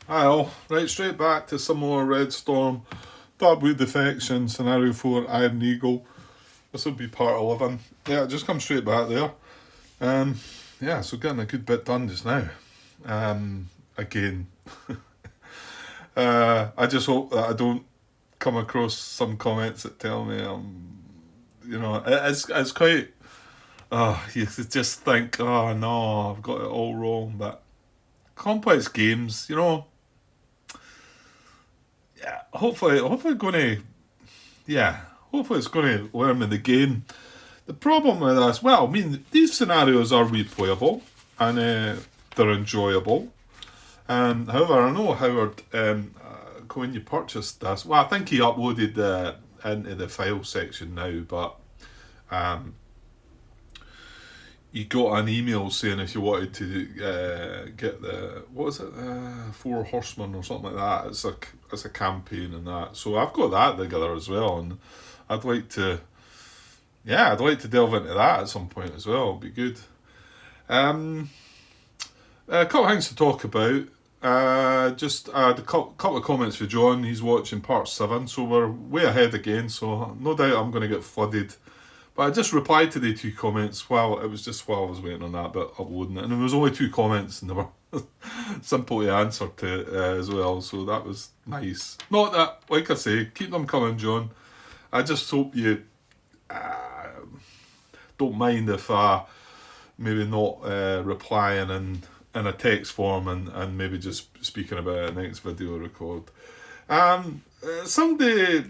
Hi all. Right, straight back to some more Red Storm. Dark Blue Defection, Scenario 4, Iron Eagle. This will be part 11. Yeah, just come straight back there. Um, yeah, so getting a good bit done just now. Again, I just hope that I don't come across some comments that tell me it's quite, you just think, oh no, I've got it all wrong. But complex games, yeah, hopefully going to yeah, hopefully it's going to learn me the game. The problem with this, well, I mean, these scenarios are replayable and they're enjoyable. However, I know Howard, when you purchased this, well, I think he uploaded into the file section now, but um, you got an email saying if you wanted to get the what is it, Four Horsemen or something like that. It's a campaign and that. So I've got that together as well, and I'd like to I'd like to delve into that at some point as well. It'd be good. Um, a couple of things to talk about. Just a couple of comments for John. He's watching part 7, so we're way ahead again. So no doubt I'm going to get flooded. But I just replied to the two comments while I was waiting on that bit uploading it, and there was only two comments, and they were simple to answer to as well. So that was nice. Not that, like I say, keep them coming, John. I just hope you don't mind if I maybe not replying in a text form and maybe just speaking about it next video record. Somebody,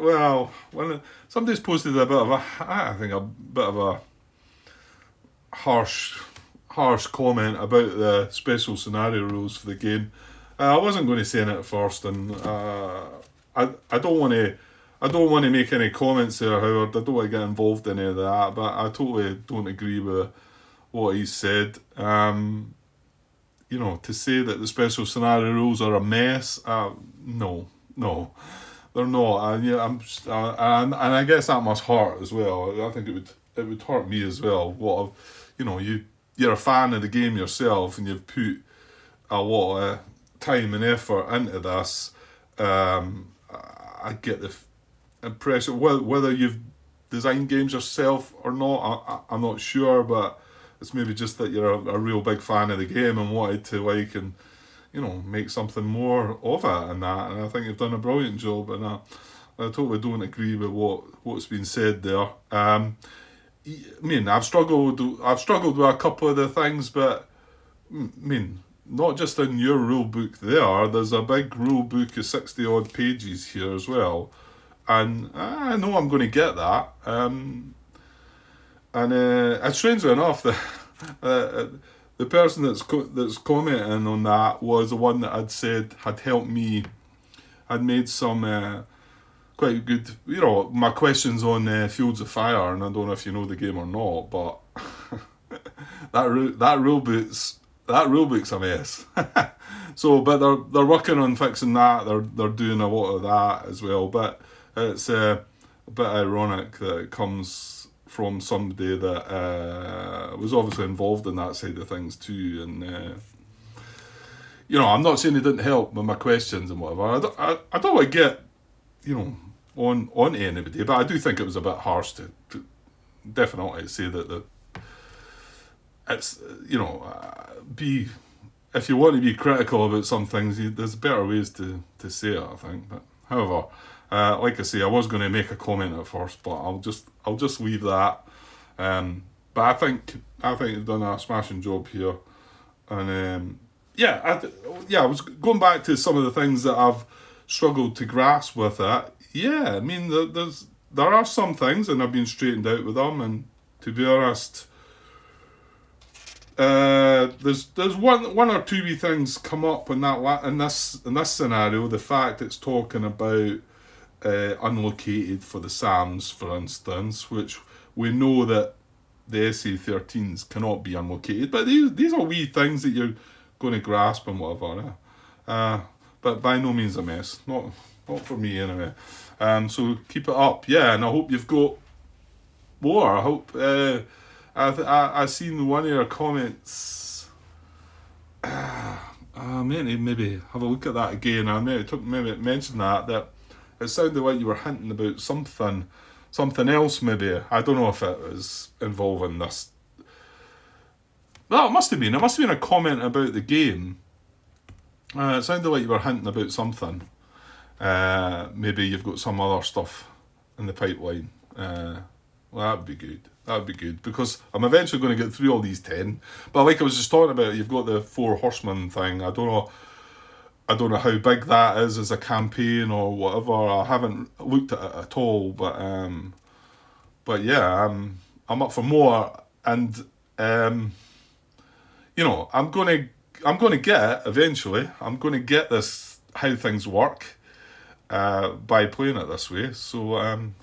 well, somebody's posted a bit of I think a bit of a harsh comment about the special scenario rules for the game. I wasn't going to say it at first, and I don't want to. I don't want to make any comments there, Howard. I don't want to get involved in any of that, but I totally don't agree with what he said. To say that the special scenario rules are a mess, no, they're not. And I guess that must hurt as well. I think it would hurt me as well. You're a fan of the game yourself, and you've put a lot of time and effort into this. I get the impression whether you've designed games yourself or not. I'm not sure, but it's maybe just that you're a real big fan of the game and wanted to make something more of it and that. And I think you've done a brilliant job, and I totally don't agree with what's been said there. I've struggled with a couple of the things, but not just in your rule book there's a big rule book of 60 odd pages here as well. And I know I'm going to get that. And strangely enough, the person that's commenting on that was the one that had helped me, had made some quite good, my questions on Fields of Fire, and I don't know if you know the game or not, but that rule book's a mess. So, but they're working on fixing that. They're doing a lot of that as well. But it's a bit ironic that it comes from somebody that was obviously involved in that side of things too. And I'm not saying they didn't help with my questions and whatever. I don't want to get on anybody, but I do think it was a bit harsh to definitely say that it's be, if you want to be critical about some things, there's better ways to say it, I think. But however, like I say, I was going to make a comment at first, but I'll just leave that. But I think you've done a smashing job here, and I was going back to some of the things that I've struggled to grasp with it. Yeah, I mean, there are some things, and I've been straightened out with them, and to be honest, there's one or two wee things come up in this scenario. The fact it's talking about unlocated for the SAMs, for instance, which we know that the SA-13s cannot be unlocated, but these are wee things that you're going to grasp and whatever. But by no means a mess, not for me anyway. So keep it up, yeah, and I hope you've got more. I hope I seen one of your comments. I meant to maybe have a look at that again. I maybe mention that it sounded like you were hinting about something else. Maybe I don't know if it was involving this. No, it must have been. It must have been a comment about the game. It sounded like you were hinting about something. Maybe you've got some other stuff in the pipeline. Well, that would be good. That would be good, because I'm eventually going to get through all these 10. But like I was just talking about, you've got the 4 Horsemen thing. I don't know how big that is as a campaign or whatever. I haven't looked at it at all. But yeah, I'm up for more, and you know, I'm gonna get it eventually. I'm gonna get this how things work by playing it this way. So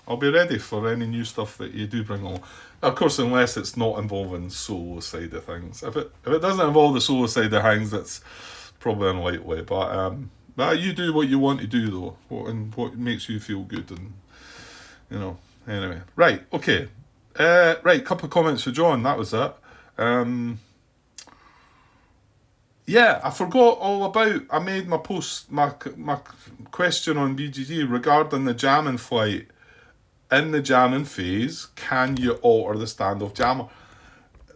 I'll be ready for any new stuff that you do bring along. Of course, unless it's not involving solo side of things. If it doesn't involve the solo side of things, that's probably unlikely. But you do what you want to do though, and what makes you feel good, and you know. Anyway, right, okay, right. Couple of comments for John. That was it. Yeah, I forgot all about. I made my question on BGG regarding the jamming flight. In the jamming phase, can you alter the standoff jammer?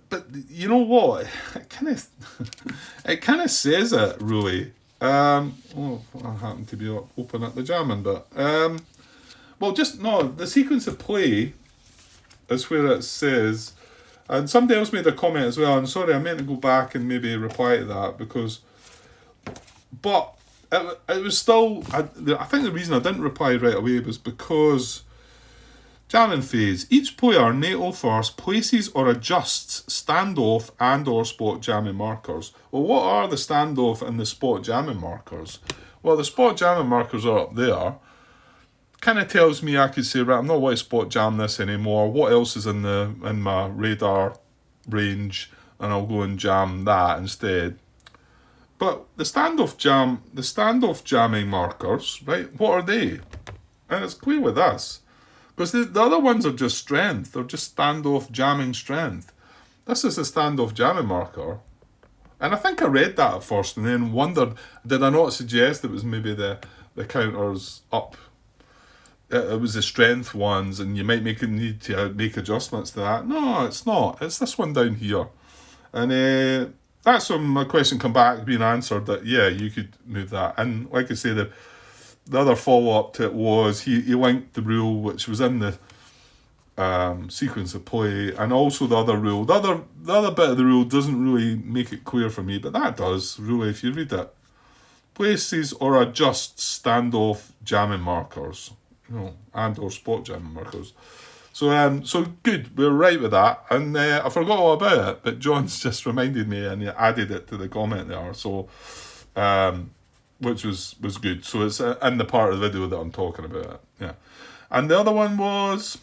But you know what? It kind of says it really. I happen to be open at the jamming, but well, just no. The sequence of play is where it says. And somebody else made a comment as well, and sorry, I meant to go back and maybe reply to that, but it was still, I think the reason I didn't reply right away was because jamming phase, each player, NATO first, places or adjusts standoff and or spot jamming markers. Well, what are the standoff and the spot jamming markers? Well, the spot jamming markers are up there. Kind of tells me I could say, right, I'm not going to spot jam this anymore. What else is in my radar range, and I'll go and jam that instead. But the standoff jamming markers, right? What are they? And it's clear with us, because the other ones are just strength. They're just standoff jamming strength. This is a standoff jamming marker, and I think I read that at first and then wondered, did I not suggest it was maybe the counters up? It was the strength ones, and you might need to make adjustments to that. No, it's not. It's this one down here. And that's when my question come back being answered, that yeah, you could move that. And like I say, the other follow-up to it was he linked the rule which was in the sequence of play, and also the other rule. The other bit of the rule doesn't really make it clear for me, but that does, really, if you read it. Places or adjusts standoff jamming markers. You know, and or spot jamming markers. So good, we're right with that. And I forgot all about it, but John's just reminded me and he added it to the comment there. So, which was good. So it's in the part of the video that I'm talking about. Yeah. And the other one was,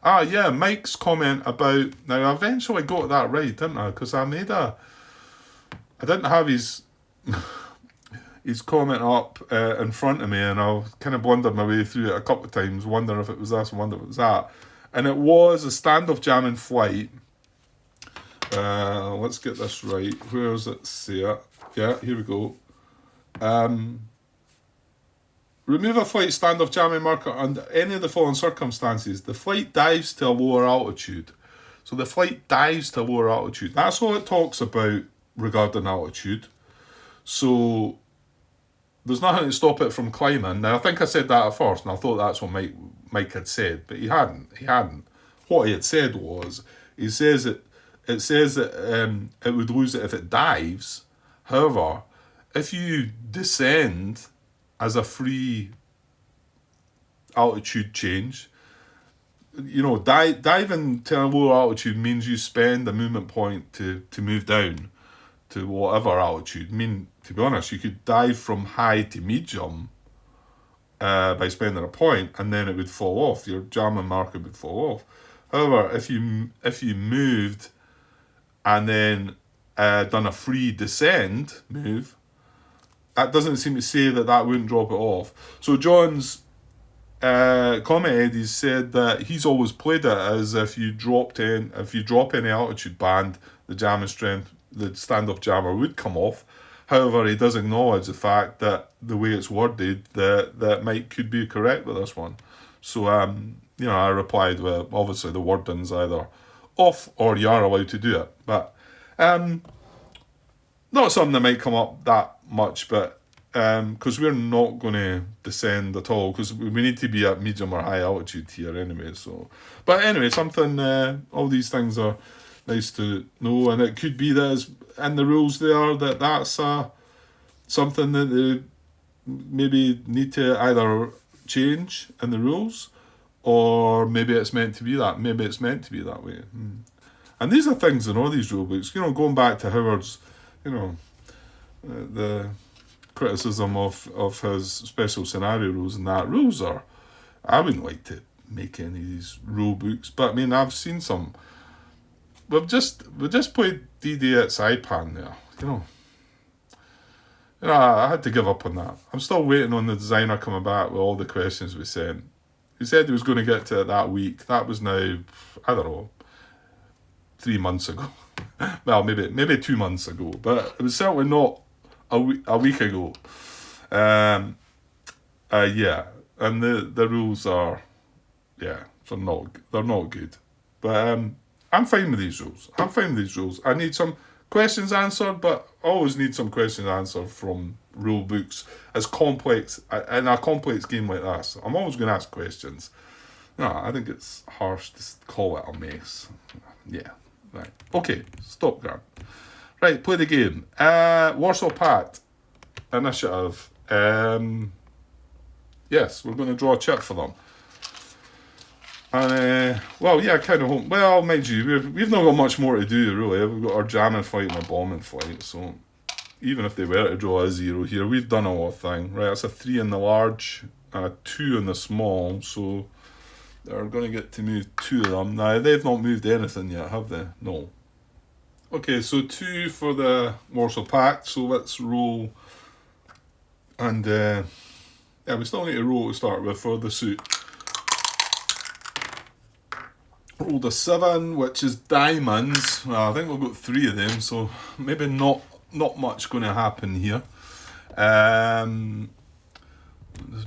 Mike's comment about, now I eventually got that right, didn't I? Because I didn't have his comment up in front of me, and I kind of blundered my way through it a couple of times, wondering if it was this, wondering if it was that. And it was a standoff jamming flight. Let's get this right. Where does it say it? Yeah, here we go. Remove a flight standoff jamming marker under any of the following circumstances. The flight dives to a lower altitude. So the flight dives to a lower altitude. That's all it talks about regarding altitude. So there's nothing to stop it from climbing. Now, I think I said that at first, and I thought that's what Mike had said, but he hadn't. What he had said was, it says that it would lose it if it dives. However, if you descend as a free altitude change, you know, diving to a lower altitude means you spend a movement point to move down to whatever altitude. I mean, to be honest, you could dive from high to medium by spending a point, and then it would fall off. Your jamming marker would fall off. However, if you moved and then done a free descend move, that doesn't seem to say that wouldn't drop it off. So John's commented, he said that he's always played it as if you drop any altitude band, the jamming strength the standoff jammer would come off. However, he does acknowledge the fact that the way it's worded, that Mike could be correct with this one. So, I replied with, obviously the wording's either off or you are allowed to do it. But not something that might come up that much, but because we're not going to descend at all, because we need to be at medium or high altitude here anyway. So, but anyway, something, all these things are nice to know, and it could be that in the rules there that's something that they maybe need to either change in the rules, or maybe it's meant to be that. Maybe it's meant to be that way. And these are things in all these rule books. Going back to Howard's, the criticism of his special scenario rules, and that rules are, I wouldn't like to make any of these rule books, but I mean, I've seen some. We've just played DD at Saipan there, I had to give up on that. I'm still waiting on the designer coming back with all the questions we sent. He said he was going to get to it that week. That was now, I don't know, 3 months ago. Well, maybe 2 months ago, but it was certainly not a week ago. Yeah, and the rules are, they're not good. But I'm fine with these rules. I need some questions answered, but I always need some questions answered from rule books as complex, in a complex game like this. I'm always going to ask questions. I think it's harsh to call it a mess. Yeah, right. Okay, stop, Grant. Right, play the game. Warsaw Pact Initiative. Yes, we're going to draw a chip for them. And, kind of hope. Well, mind you, we've not got much more to do, really. We've got our jamming flight and our bombing flight, so even if they were to draw a 0 here, we've done our thing. Right, that's a 3 in the large and a 2 in the small, so they're going to get to move 2 of them. Now, they've not moved anything yet, have they? No. Okay, so 2 for the Warsaw Pact, so let's roll. And, we still need to roll to start with for the suit. Rolled a 7, which is diamonds. Well, I think we've got 3 of them, so maybe not much going to happen here. Let's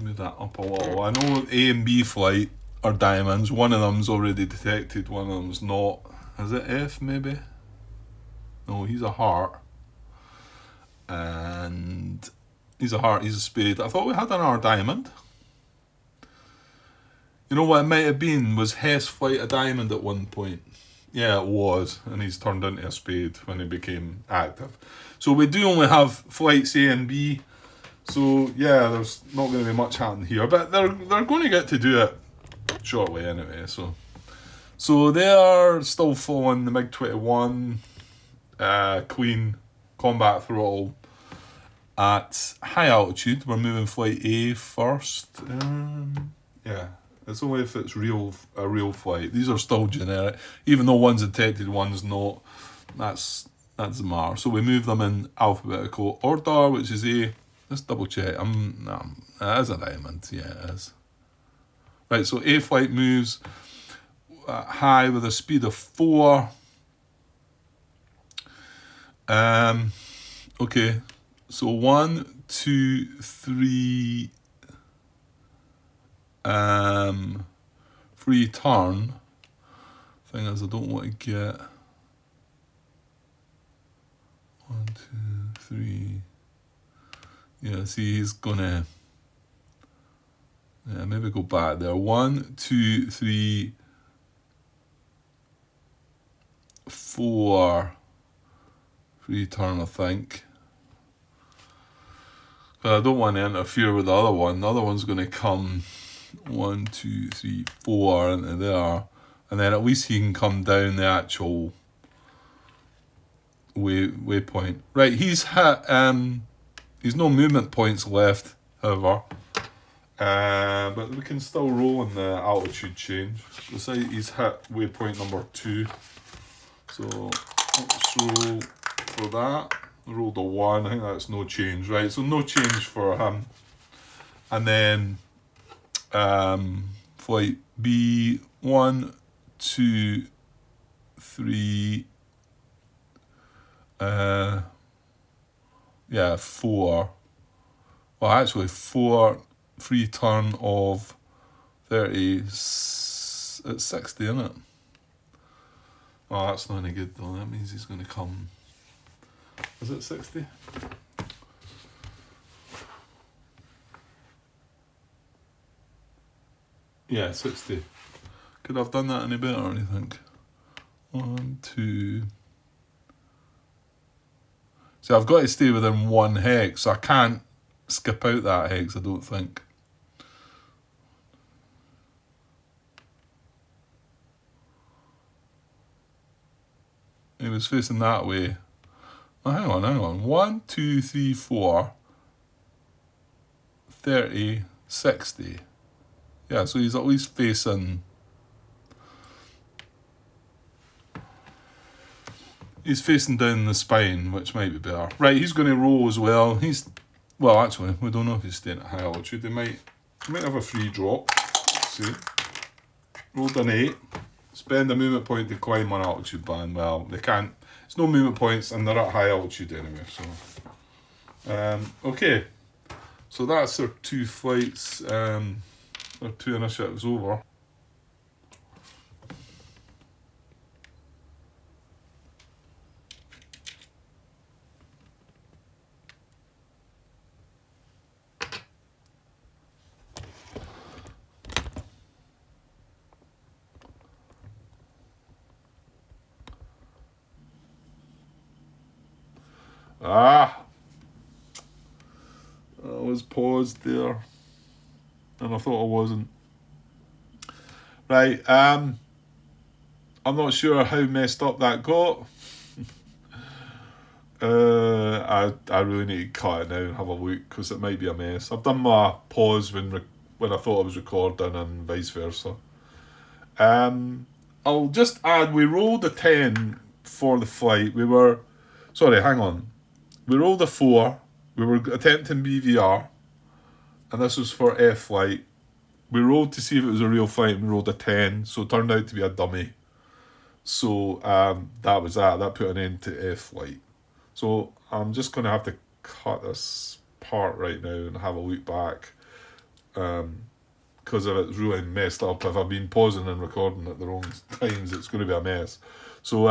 move that up a little. I know A and B flight are diamonds. One of them's already detected, one of them's not. Is it F, maybe? No, he's a heart. And he's a heart, he's a spade. I thought we had another diamond. You know what it might have been? Was Hess flight a diamond at one point? Yeah, it was. And he's turned into a spade when he became active. So we do only have flights A and B. So, yeah, there's not going to be much happening here. But they're going to get to do it shortly anyway. So they are still following the MiG-21 clean combat throttle at high altitude. We're moving flight A first. Yeah. It's only if it's a real flight. These are still generic, even though one's detected, one's not. That's the matter. So we move them in alphabetical order, which is A. Let's double check. It is a diamond. Yeah, it is. Right. So A flight moves high with a speed of 4. Okay. So 1, 2, 3. Free turn. Thing is, I don't want to get 1, 2, 3. Yeah, see, he's gonna. Yeah, maybe go back there. 1, 2, 3, 4. Free turn, I think. But I don't want to interfere with the other one. The other one's going to come 1, 2, 3, 4 into there, and then at least he can come down the actual waypoint. Right, he's hit. He's no movement points left, however, but we can still roll in the altitude change. Let's say he's hit waypoint number 2. So let's roll for that. Rolled a 1. I think that's no change, right? So no change for him, and then. Flight B, 1, 2, 3, Yeah, 4. Well, actually, 4 free turn of 30. It's 60, isn't it? Oh, that's not any good though. That means he's going to come. Is it 60? Yeah, 60. Could I have done that any better, I think? 1, 2. So I've got to stay within 1 hex, so I can't skip out that hex, I don't think. He was facing that way. Oh, hang on. 1, 2, 3, 4. 30, 60. Yeah, so he's at least facing... He's facing down the spine, which might be better. Right, he's going to roll as well. Well, actually, we don't know if he's staying at high altitude. He might have a free drop. Let's see. Rolled an 8. Spend a movement point to climb on altitude band. Well, they can't. It's no movement points, and they're at high altitude anyway. So, okay. So that's our 2 flights. Our 2 initiatives over. I was paused there, and I thought I wasn't. Right, I'm not sure how messed up that got. I really need to cut it now and have a look, because it might be a mess. I've done my pause when I thought I was recording, and vice versa. I'll just add, we rolled a 10 for the flight. We rolled a 4. We were attempting BVR, and this was for F flight. We rolled to see if it was a real flight, and we rolled a 10, so it turned out to be a dummy. So that was that. That put an end to F flight. So I'm just going to have to cut this part right now and have a look back, because if it's really messed up, if I've been pausing and recording at the wrong times, it's going to be a mess. So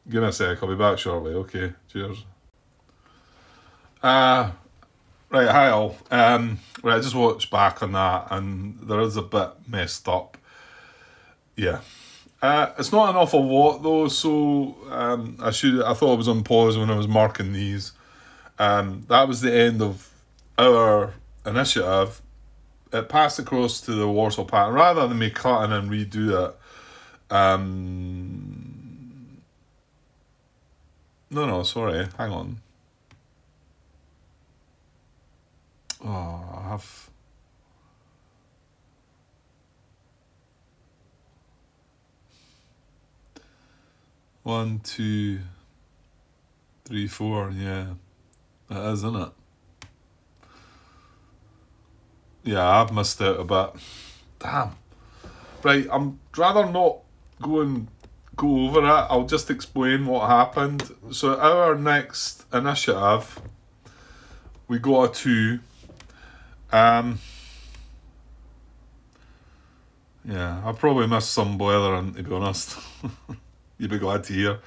give me a sec, I'll be back shortly. Okay, cheers. Right, hi all. Right, I just watched back on that, and there is a bit messed up. Yeah. It's not an awful lot though, so I thought I was on pause when I was marking these. That was the end of our initiative. It passed across to the Warsaw pattern. Rather than me cutting and redo it, no, sorry, hang on. Oh, I have... 1, 2, 3, 4, yeah. That is, isn't it? Yeah, I've missed out a bit. Damn. Right, I'm rather not go over it. I'll just explain what happened. So our next initiative, we got a 2. Yeah, I probably missed some blethering, to be honest. You'd be glad to hear.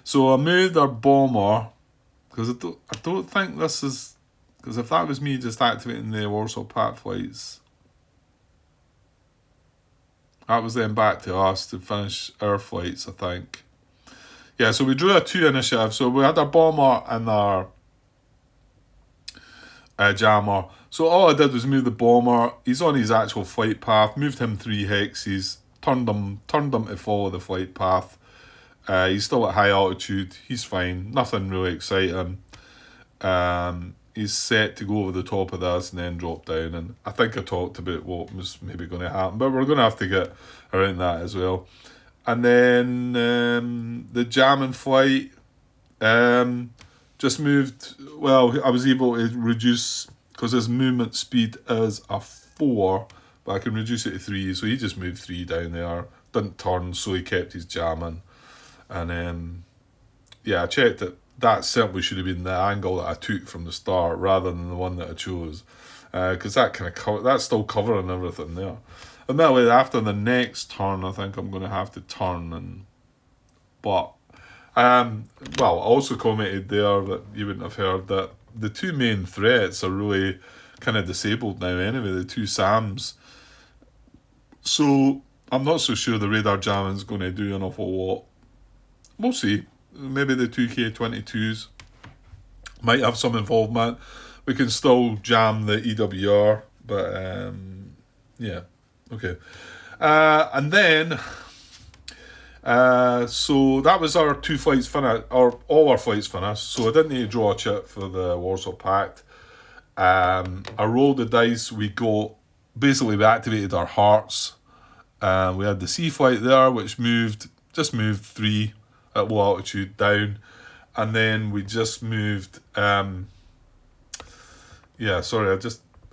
So I moved our bomber, because I don't think this is... Because if that was me just activating the Warsaw Pat flights, that was then back to us to finish our flights, I think. Yeah, so we drew a 2 initiative. So we had our bomber and our jammer. So all I did was move the bomber. He's on his actual flight path. Moved him 3 hexes. Turned him to follow the flight path. He's still at high altitude. He's fine. Nothing really exciting. He's set to go over the top of this and then drop down. And I think I talked about what was maybe going to happen, but we're going to have to get around that as well. And then the jamming flight just moved. Well, I was able to reduce, because his movement speed is a 4, but I can reduce it to 3. So he just moved 3 down there. Didn't turn, so he kept his jamming. And yeah, I checked it. That certainly should have been the angle that I took from the start rather than the one that I chose, because that kind of that's still covering everything there. Admittedly, after the next turn, I think I'm going to have to turn but well, I also commented there that you wouldn't have heard that the two main threats are really kind of disabled now anyway, the two SAMs. So I'm not so sure the radar jamming is going to do an awful lot. We'll see. Maybe the 2K22s might have some involvement. We can still jam the EWR, but yeah, okay. And then so that was our 2 flights finished, or all our flights finished. So I didn't need to draw a chip for the Warsaw Pact. I rolled the dice. We activated our hearts. We had the C flight there, which just moved 3 at low altitude down, and then we just moved. Yeah, sorry,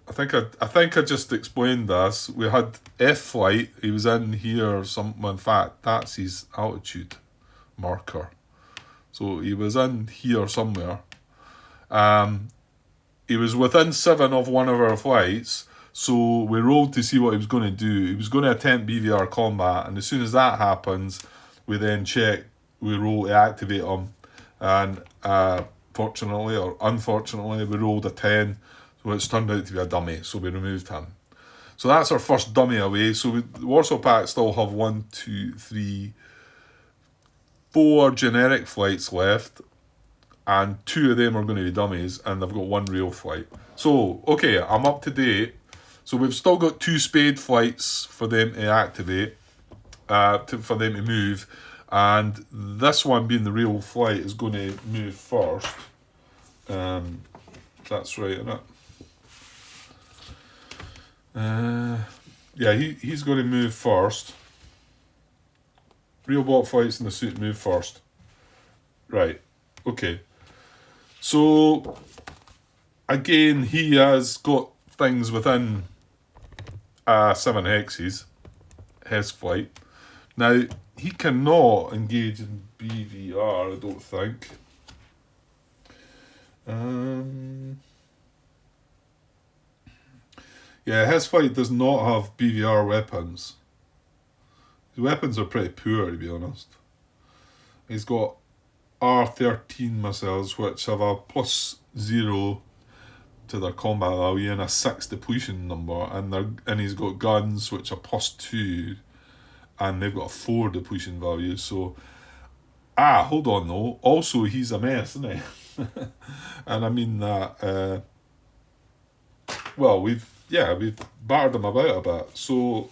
I think I just explained this. We had F flight. He was in here or something. In fact, that's his altitude marker. So he was in here somewhere. He was within 7 of one of our flights. So we rolled to see what he was going to do. He was going to attempt BVR combat, and as soon as that happens, we then check. We roll to activate him, and fortunately or unfortunately, we rolled a 10. Which turned out to be a dummy, so we removed him. So that's our first dummy away. So the Warsaw Pact still have 1, 2, 3, 4 generic flights left, and 2 of them are going to be dummies, and they've got 1 real flight. So, okay, I'm up to date. So we've still got 2 spade flights for them to activate, for them to move, and this one being the real flight is going to move first. That's right, isn't it? Yeah, he's going to move first. Real bot flights in the suit move first. Right, okay. So, again, he has got things within 7 hexes, his flight. Now, he cannot engage in BVR, I don't think. Yeah, his flight does not have BVR weapons. His weapons are pretty poor, to be honest. He's got R13 missiles, which have a +0 to their combat value and a 6 depletion number, and he's got guns which are +2, and they've got a 4 depletion value. So, hold on though. Also, he's a mess, isn't he? And I mean that. Well, we've battered him about a bit. So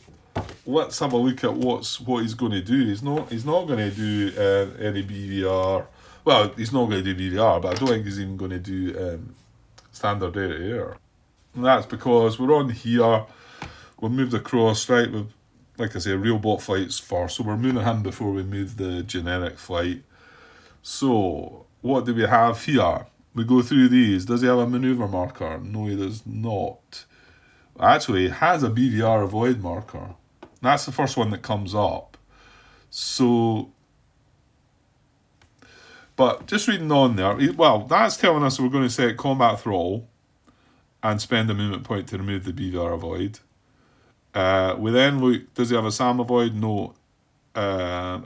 let's have a look at what he's going to do. He's not going to do any BVR. Well, he's not going to do BVR, but I don't think he's even going to do standard air-to-air. And that's because we're on here. We're moved across, right? With, like I say, real bot flights first. So we're moving him before we move the generic flight. So what do we have here? We go through these. Does he have a maneuver marker? No, he does not. Actually, he has a BVR avoid marker. That's the first one that comes up. So, but just reading on there, well, that's telling us we're going to set combat thrall and spend a movement point to remove the BVR avoid. We then look, does he have a SAM avoid? No.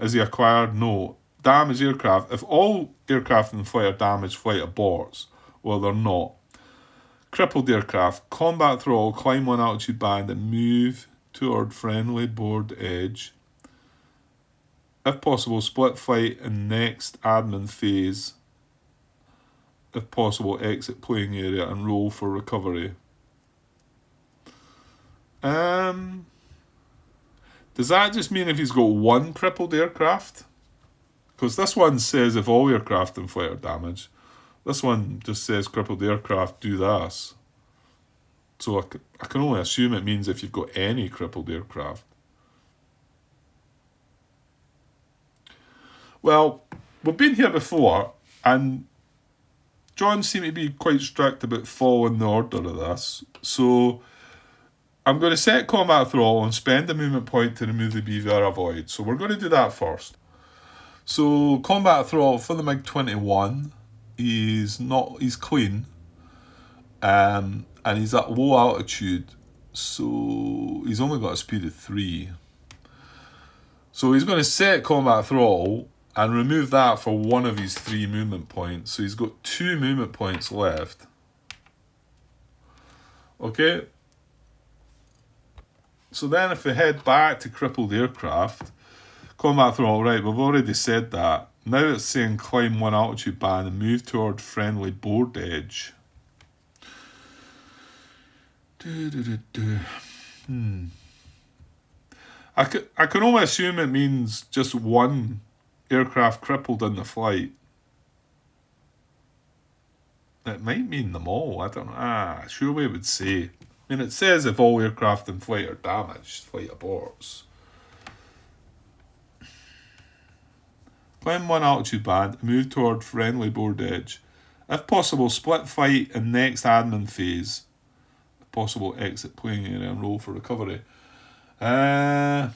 Is he acquired? No. Damaged aircraft. If all aircraft in flight are damaged, flight aborts. Well, they're not. Crippled aircraft. Combat thrall, climb 1 altitude band and move toward friendly board edge. If possible, split flight in next admin phase. If possible, exit playing area and roll for recovery. Does that just mean if he's got 1 crippled aircraft? Because this one says if all aircraft in flight are damaged. This one just says crippled aircraft do this. So I can only assume it means if you've got any crippled aircraft. Well, we've been here before, and John seemed to be quite strict about following the order of this. So I'm going to set combat thrall and spend a movement point to remove the BVR avoid. So we're going to do that first. So combat throttle for the MiG-21, he's clean, and he's at low altitude, so he's only got a speed of 3. So he's going to set combat throttle and remove that for one of his 3 movement points. So he's got 2 movement points left. Okay. So then if we head back to crippled aircraft, combat throttle, right, we've already said that. Now it's saying climb 1 altitude band and move toward friendly board edge. I can only assume it means just one aircraft crippled in the flight. It might mean them all, I don't know. Surely it would say. I mean, it says if all aircraft in flight are damaged, flight aborts. Climb 1 altitude band, move toward friendly board edge. If possible, split fight in next admin phase. If possible, exit playing area and roll for recovery. Yeah,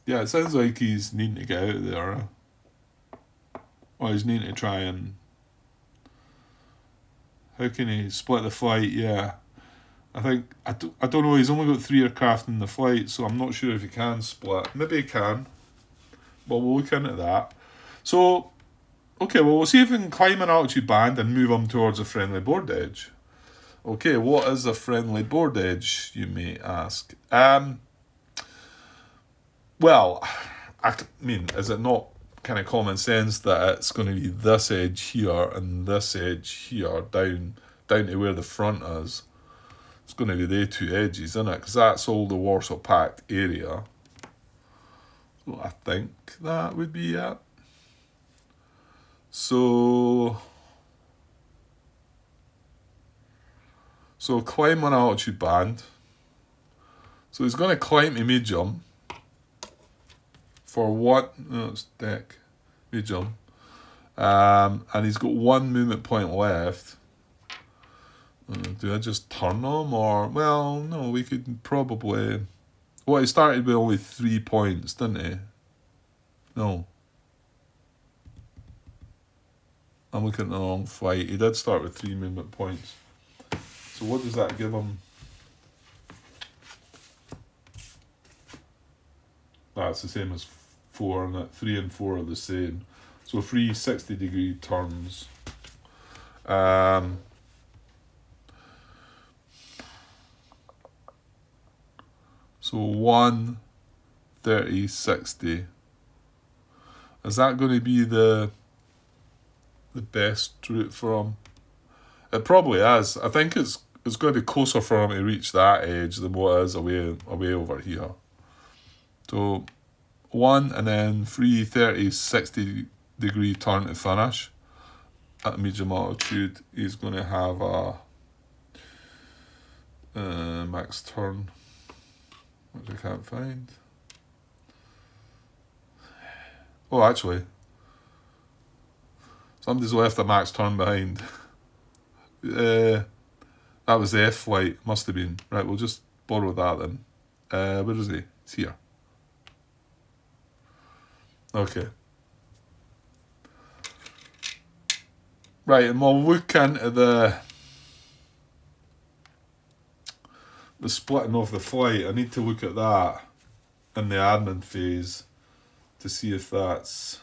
it sounds like he's needing to get out of there. Or he's needing to try and... How can he split the flight? Yeah. I don't know, he's only got 3 aircraft in the flight, so I'm not sure if he can split. Maybe he can. But we'll look into that. So, okay, well, we'll see if we can climb an altitude band and move him towards a friendly board edge. Okay, what is a friendly board edge, you may ask? Well, I mean, is it not kind of common sense that it's going to be this edge here and this edge here down to where the front is? It's going to be the 2 edges, isn't it? Because that's all the Warsaw Pact area. So I think that would be it. So climb an altitude band. So he's going to climb to medium for what? No, it's deck. Medium. And he's got 1 movement point left. Do I just turn him or... Well, no, we could probably... Well, he started with only 3 points, didn't he? No. I'm looking at the wrong flight. He did start with 3 movement points. So what does that give him? That's the same as 4, and that 3 and 4 are the same. So 3 60-degree turns. So 1, 30, 60. Is that going to be the best route for him? It probably is. I think it's going to be closer for him to reach that edge than what it is away over here. So 1 and then 3 30, 60-degree turn to finish. At medium altitude, he's going to have a max turn, which I can't find. Oh, actually, somebody's left a max turn behind. That was the F flight, must have been. Right, we'll just borrow that then. Where is he? He's here. Okay. Right, and we'll look into the splitting of the flight. I need to look at that in the admin phase to see if that's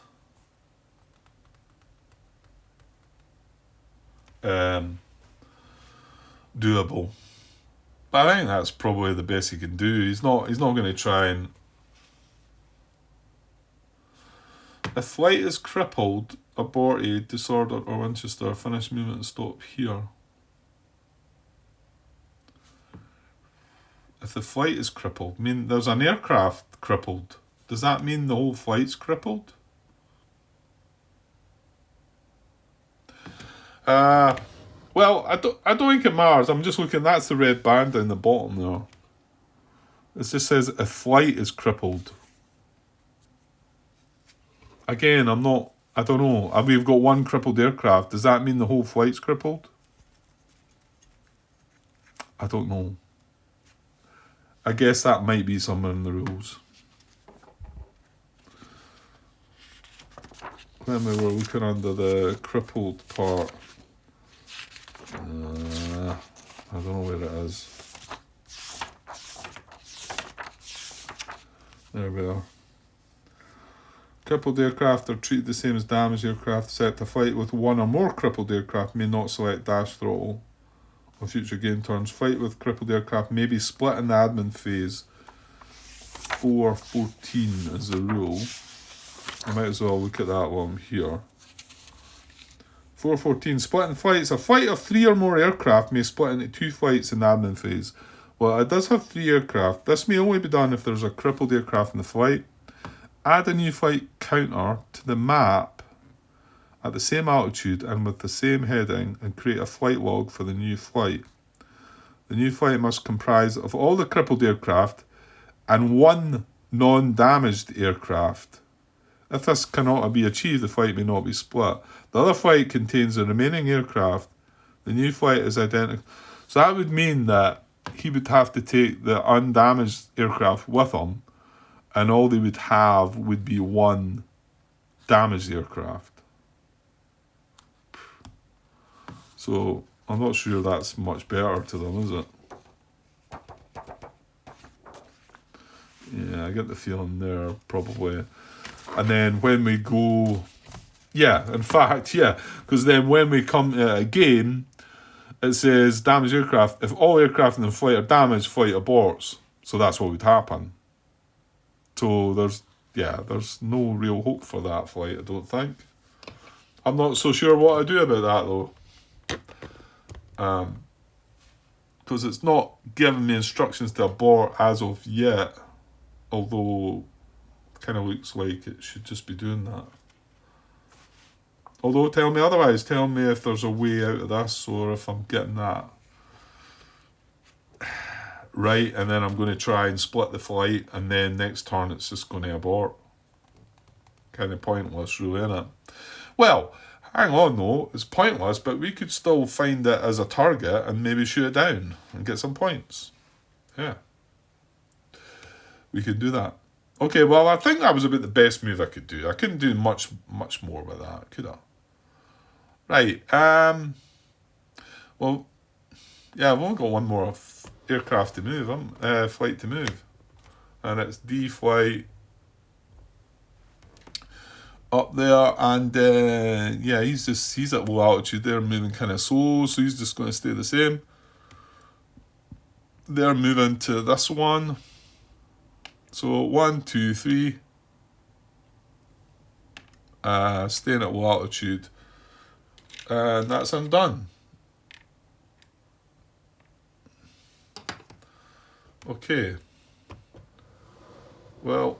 doable. But I think that's probably the best he can do. He's not going to try and... If flight is crippled, aborted, disordered, or Winchester, finish movement and stop here. If the flight is crippled, I mean, there's an aircraft crippled. Does that mean the whole flight's crippled? Well, I don't think it matters. I'm just looking, that's the red band down the bottom there. It just says a flight is crippled. Again, I don't know. We've got 1 crippled aircraft. Does that mean the whole flight's crippled? I don't know. I guess that might be somewhere in the rules. when we were looking under the crippled part. I don't know where it is. There we are. Crippled aircraft are treated the same as damaged aircraft. Set to flight with one or more crippled aircraft may not select dash throttle on future game turns. Flight with crippled aircraft may be split in the admin phase. 4.14 is the rule. I might as well look at that while I'm here. 4.14. Split in flights. A flight of 3 or more aircraft may split into 2 flights in the admin phase. Well, it does have 3 aircraft. This may only be done if there's a crippled aircraft in the flight. Add a new flight counter to the map at the same altitude and with the same heading and create a flight log for the new flight. The new flight must comprise of all the crippled aircraft and 1 non-damaged aircraft. If this cannot be achieved, the flight may not be split. The other flight contains the remaining aircraft. The new flight is identical. So that would mean that he would have to take the undamaged aircraft with him, and all they would have would be 1 damaged aircraft. So I'm not sure that's much better to them, is it? Yeah, I get the feeling there, probably. And then when we go... Yeah, in fact, yeah. Because then when we come to it again, it says damaged aircraft. If all aircraft in the flight are damaged, flight aborts. So that's what would happen. So there's no real hope for that flight, I don't think. I'm not so sure what I do about that, though. Because it's not giving me instructions to abort as of yet. Although it kind of looks like it should just be doing that. Although tell me otherwise. Tell me if there's a way out of this or if I'm getting that right, and then I'm going to try and split the flight, and then next turn it's just going to abort. Kind of pointless, really, isn't it? Well, hang on though, it's pointless, but we could still find it as a target and maybe shoot it down and get some points. Yeah. We could do that. Okay, well, I think that was about the best move I could do. I couldn't do much more with that, could I? Right, well, yeah, I've only got one more aircraft to move, flight to move. And it's D flight up there, and yeah, he's at low altitude. They're moving kind of slow, so he's just going to stay the same. They're moving to this one. So 1, 2, 3. Staying at low altitude. And that's him done. Okay. Well,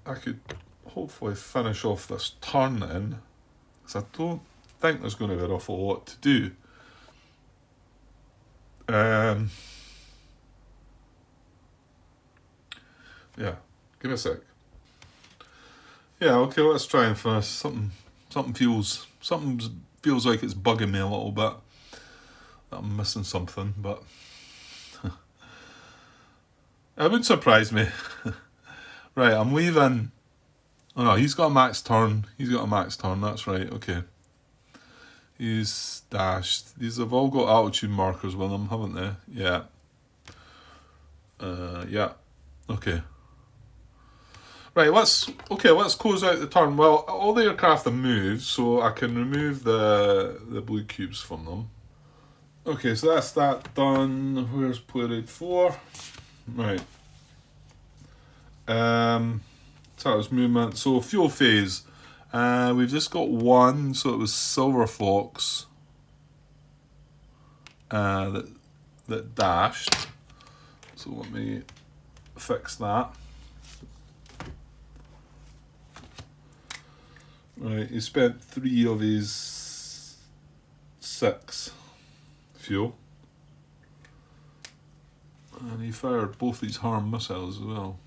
I could hopefully finish off this turn then, because I don't think there's going to be an awful lot to do. Yeah, give me a sec. Yeah, okay, let's try and finish. Something feels like it's bugging me a little bit. That I'm missing something, but it wouldn't surprise me. Right, I'm leaving. Oh no, he's got a max turn. That's right, okay. He's dashed. These have all got altitude markers with them, haven't they? Yeah. Yeah. Okay. Right, let's close out the turn. Well, all the aircraft have moved, so I can remove the blue cubes from them. Okay, so that's that done. Where's playrate 4? Right. So it was movement. So fuel phase. We've just got one, so it was Silver Fox that dashed. So let me fix that. Right, he spent 3 of his 6 fuel. And he fired both these harm missiles as well.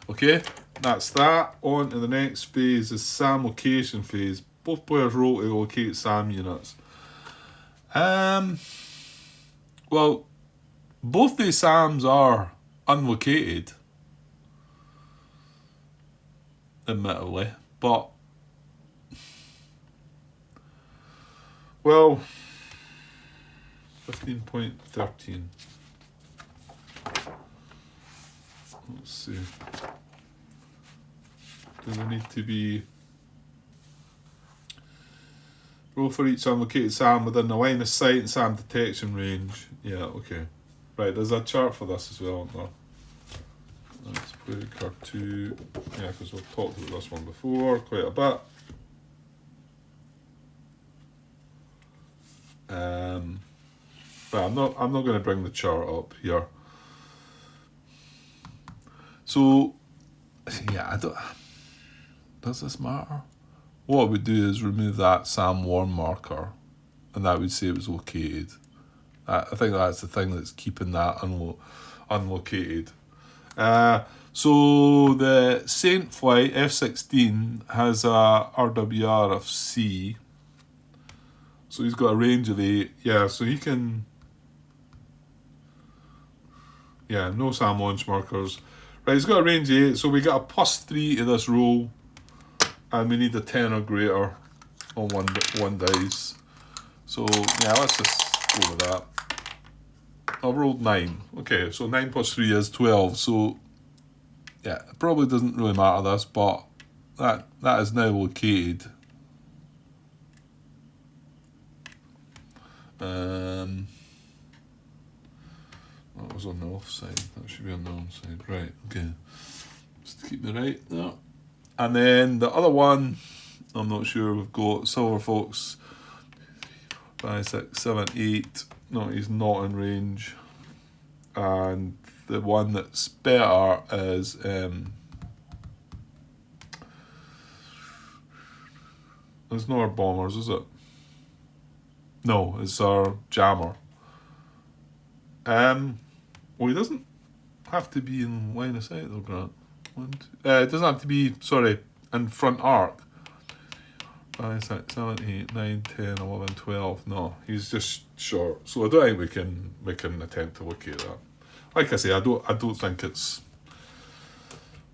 Okay, that's that. On to the next phase, is SAM location phase. Both players roll to locate SAM units. Well, both these SAMs are unlocated, admittedly, But, well, 15.13. Let's see. Do they need to be... Roll for each unlocated SAM within the line of sight and SAM detection range. Yeah, okay. Right, there's a chart for this as well, isn't there? Let's play card 2. Yeah, because we've talked about this one before quite a bit. But I'm not going to bring the chart up here. So, yeah, I don't... Does this matter? What I would do is remove that Sam Warren marker, and that would say it was located. I think that's the thing that's keeping that unlocated. So the Saint flight F-16 has a RWR of C. So he's got a range of 8. Yeah, so he can... Yeah, no SAM launch markers. Right, he's got a range of 8, so we got a +3 to this roll. And we need a 10 or greater on one dice. So, yeah, let's just go with that. I've rolled 9. Okay, so 9 plus 3 is 12. So, yeah, it probably doesn't really matter this, but that is now located. That was on the off side. That should be on the on side. Right, okay. Just keep the right there. And then the other one, I'm not sure, we've got Silver Fox 5, 6, 7, 8. No, he's not in range. And the one that's better is it's not our bombers, is it? No, it's our jammer. Well, he doesn't have to be in line of sight though, Grant. It doesn't have to be, sorry, in front arc. 5, 6, 7, 8, 9, 10, 11, 12. No, he's just short. So I don't think we can attempt to locate that. Like I say, I don't think it's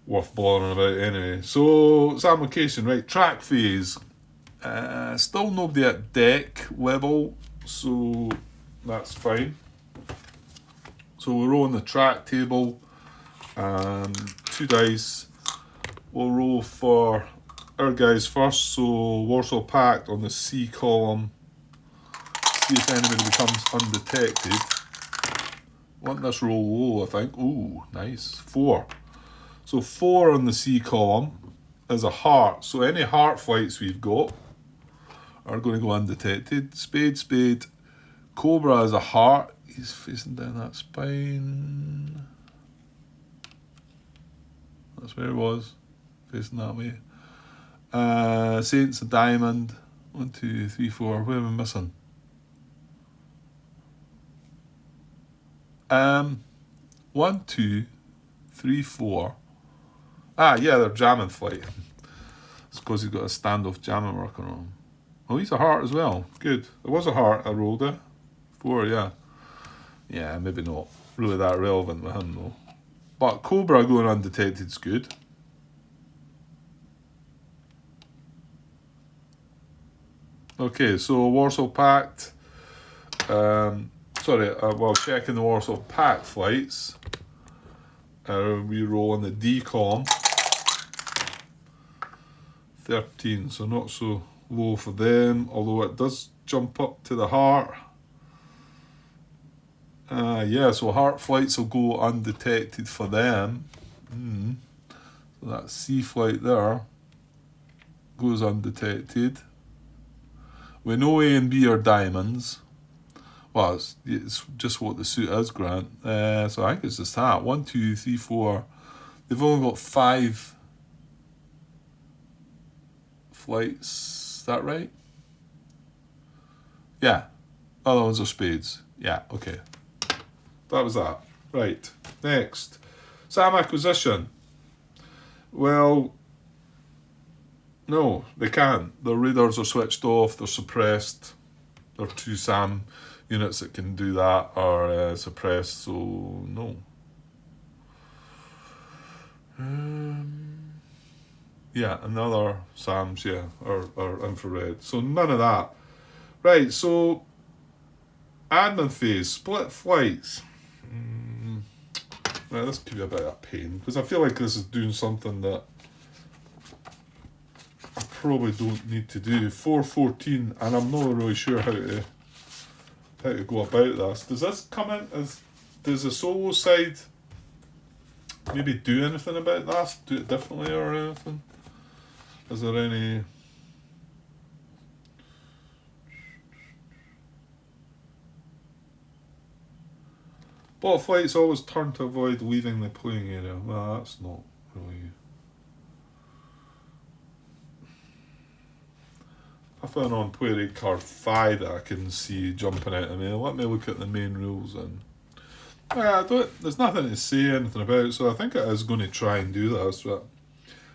worth bothering about anyway. So SAM location, right? Track phase. Still nobody at deck level, so that's fine. So we're rolling the track table. 2 dice. We'll roll for our guys first. So Warsaw Pact on the C column. See if anybody becomes undetected. Want this roll low, I think. Ooh, nice. 4. So 4 on the C column is a heart. So any heart flights we've got are going to go undetected. Spade, spade. Cobra is a heart. He's facing down that spine. That's where it was. Facing that way. Saint's a diamond. 1, 2, 3, 4. Where am I missing? 1, 2, 3, 4. Ah, yeah, they're jamming flight. It's because he's got a standoff jamming working on him. Oh, he's a heart as well. Good. It was a heart, I rolled it. 4, yeah. Yeah, maybe not really that relevant with him though. But Cobra going undetected is good. Okay, so Warsaw Pact. Well, checking the Warsaw Pact flights. We roll on the D column. 13, so not so low for them, although it does jump up to the heart. Yeah, so heart flights will go undetected for them. So that C flight there goes undetected. We know A and B are diamonds. Well, it's just what the suit is, Grant. So I think it's just that. 1, 2, 3, 4. They've only got 5 flights. Is that right? Yeah. Other ones are spades. Yeah, okay. That was that. Right. Next. SAM acquisition. Well, no, they can't. Their radars are switched off. They're suppressed. There are 2 SAM units that can do that are suppressed, so no. Yeah, and the other SAMs, yeah, are infrared. So none of that. Right, so admin phase, split flights. Right, this could be a bit of a pain because I feel like this is doing something that I probably don't need to do. 414, and I'm not really sure how to go about this. Does this come in as, does the solo side maybe do anything about this? Do it differently or anything? Is there any? Bot flights always turn to avoid leaving the playing area. Well, that's not really. I found on play rate card 5 that I can see jumping out of me. Let me look at the main rules and. There's nothing to say anything about, so I think it is going to try and do this. But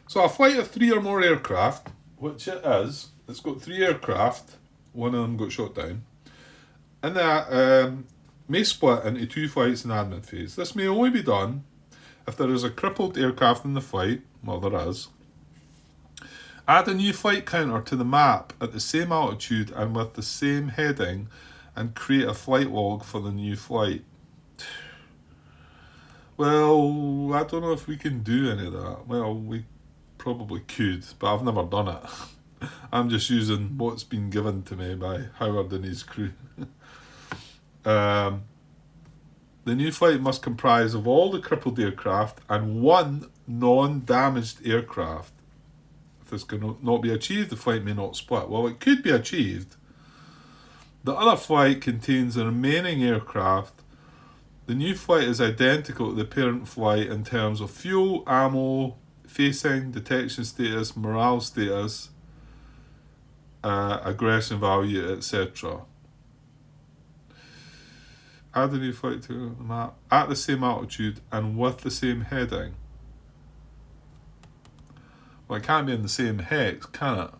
so a flight of 3 or more aircraft, which it is, it's got 3 aircraft, one of them got shot down, and that may split into 2 flights in admin phase. This may only be done if there is a crippled aircraft in the flight, well there is. Add a new flight counter to the map at the same altitude and with the same heading and create a flight log for the new flight. Well, I don't know if we can do any of that. Well, we probably could, but I've never done it. I'm just using what's been given to me by Howard and his crew. The new flight must comprise of all the crippled aircraft and 1 non-damaged aircraft. If this cannot be achieved, the flight may not split. Well, it could be achieved. The other flight contains the remaining aircraft. The new flight is identical to the parent flight in terms of fuel, ammo, facing, detection status, morale status, aggression value, etc. Add the new flight to the map at the same altitude and with the same heading. Well, it can't be in the same hex, can it?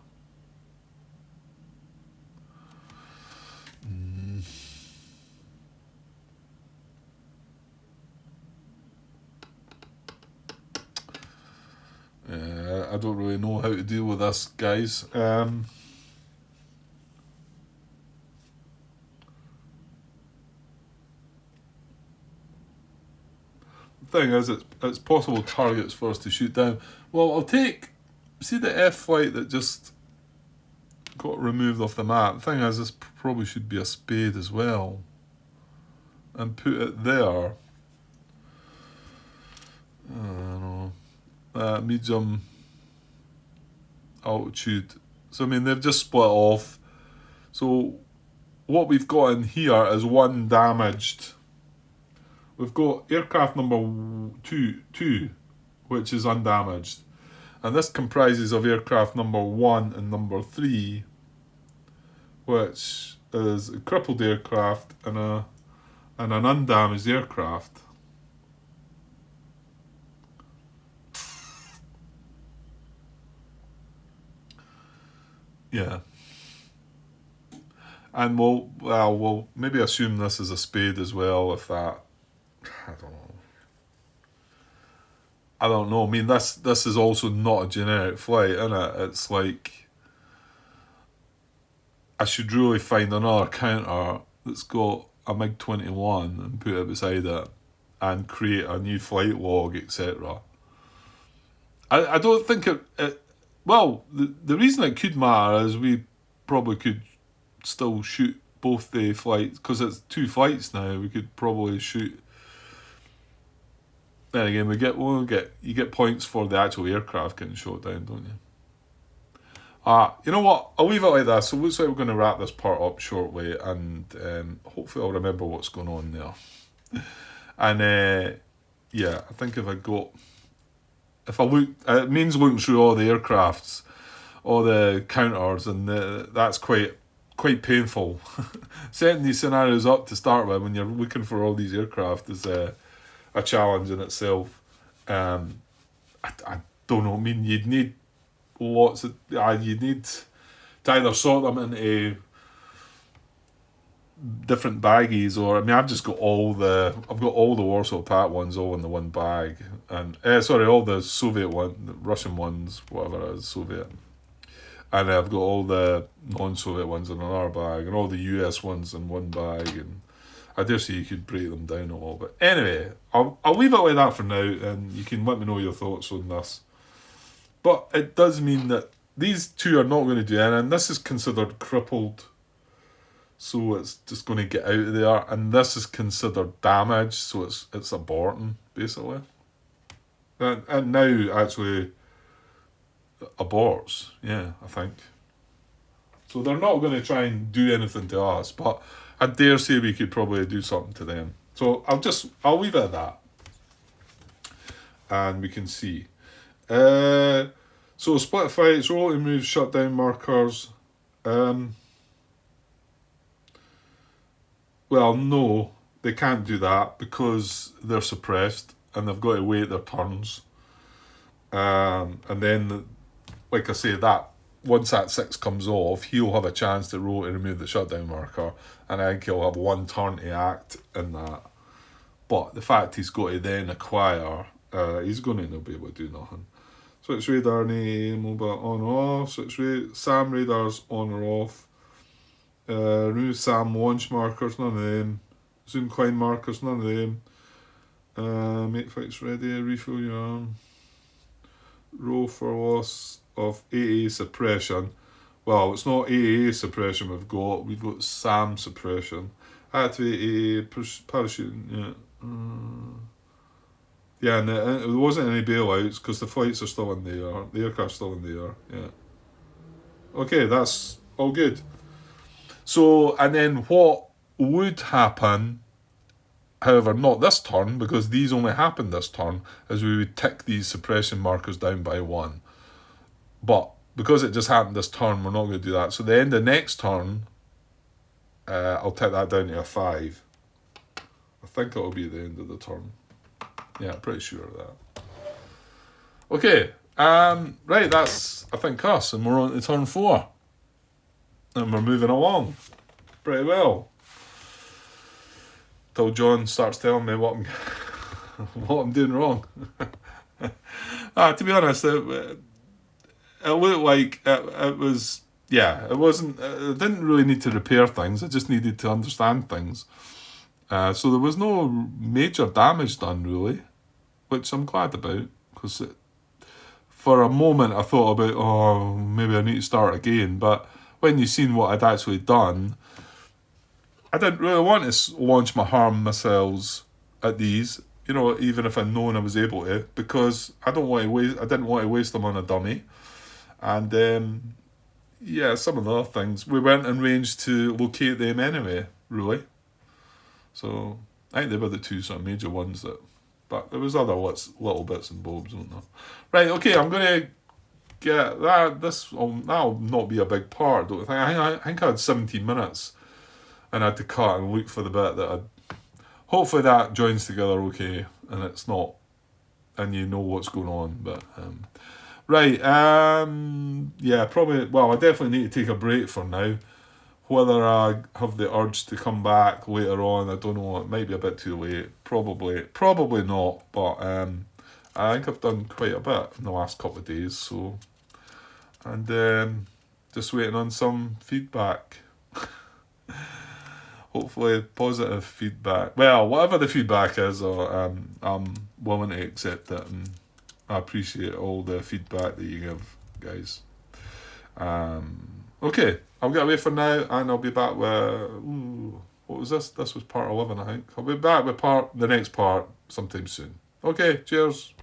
I don't really know how to deal with this, guys. The thing is, it's possible targets for us to shoot down. Well, I'll take, see the F flight that just got removed off the map. The thing is, this probably should be a spade as well. And put it there. I don't know. Medium altitude. So I mean they've just split off. So what we've got in here is 1 damaged. We've got aircraft number 2, which is undamaged, and this comprises of aircraft number 1 and number 3, which is a crippled aircraft and an undamaged aircraft. Yeah. And we'll maybe assume this is a spade as well, if that, I don't know. I mean, this is also not a generic flight, innit? It's like, I should really find another counter that's got a MiG-21 and put it beside it and create a new flight log, etc. I don't think it well, the reason it could matter is we probably could still shoot both the flights, because it's 2 flights now. We could probably shoot. Then again, you get points for the actual aircraft getting shot down, don't you? You know what? I'll leave it like that. So it looks like we're going to wrap this part up shortly, and hopefully I'll remember what's going on there. And yeah, I think if I look, it means looking through all the aircrafts, all the counters, and that's quite painful. Setting these scenarios up to start with when you're looking for all these aircraft is a challenge in itself. I don't know. I mean, you'd need to either sort them into different baggies, or I mean, I've got all the Warsaw Pact ones all in the one bag, and sorry, all the Soviet the Russian ones, whatever it is, Soviet, and I've got all the non-Soviet ones in another bag, and all the US ones in one bag, and I dare say you could break them down a little bit. Anyway, I'll leave it like that for now, and you can let me know your thoughts on this. But it does mean that these two are not going to do anything. This is considered crippled, so it's just going to get out of there, and this is considered damage, so it's aborting basically, and now actually aborts. Yeah, I think. So they're not going to try and do anything to us, but I dare say we could probably do something to them. So I'll leave it at that, and we can see. So split fights, roll to move, shutdown markers. Well, no, they can't do that because they're suppressed and they've got to wait their turns. And then, like I say, that once that 6 comes off, he'll have a chance to roll to remove the shutdown marker, and I think he'll have 1 turn to act in that. But the fact he's got to then acquire, he's going to not be able to do nothing. Switch radar name, mobile on or off. SAM radars on or off. Remove SAM launch markers, none of them. Zoom climb markers, none of them. Make fights ready, refill your arm. Roll for loss of AA suppression. Well, it's not AA suppression we've got SAM suppression. Activate AA, parachute, yeah. Yeah, and there wasn't any bailouts because the flights are still in the air. The aircraft's still in the air, yeah. Okay, that's all good. So, and then what would happen, however, not this turn, because these only happened this turn, is we would tick these suppression markers down by 1. But because it just happened this turn, we're not going to do that. So the end of next turn, I'll take that down to a 5. I think it'll be the end of the turn. Yeah, pretty sure of that. Okay, right, that's, I think, us, and we're on to turn 4. And we're moving along pretty well. Till John starts telling me what I'm doing wrong. To be honest, it looked like it was, yeah, it wasn't, I didn't really need to repair things, I just needed to understand things. So there was no major damage done, really, which I'm glad about, because for a moment I thought about, oh, maybe I need to start again, but when you seen what I'd actually done, I didn't really want to launch my harm missiles at these, even if I'd known I was able to, because I didn't want to waste them on a dummy. And yeah, some of the other things, we weren't in range to locate them anyway, really. So I think they were the 2 sort of major ones but there was other little bits and bobs, weren't there? Right, okay, I'm going to get that. That'll not be a big part, don't I think I had 17 minutes and I had to cut and look for the bit that hopefully that joins together okay and it's not, and you know what's going on. But right, yeah, probably, well, I definitely need to take a break for now. Whether I have the urge to come back later on, I don't know. It might be a bit too late. Probably not. But I think I've done quite a bit in the last couple of days. So, and just waiting on some feedback. Hopefully positive feedback. Well, whatever the feedback is, I'm willing to accept it, and I appreciate all the feedback that you give, guys. Okay, I'll get away for now, and I'll be back with, what was this? This was part 11, I think. I'll be back with the next part sometime soon. Okay, cheers.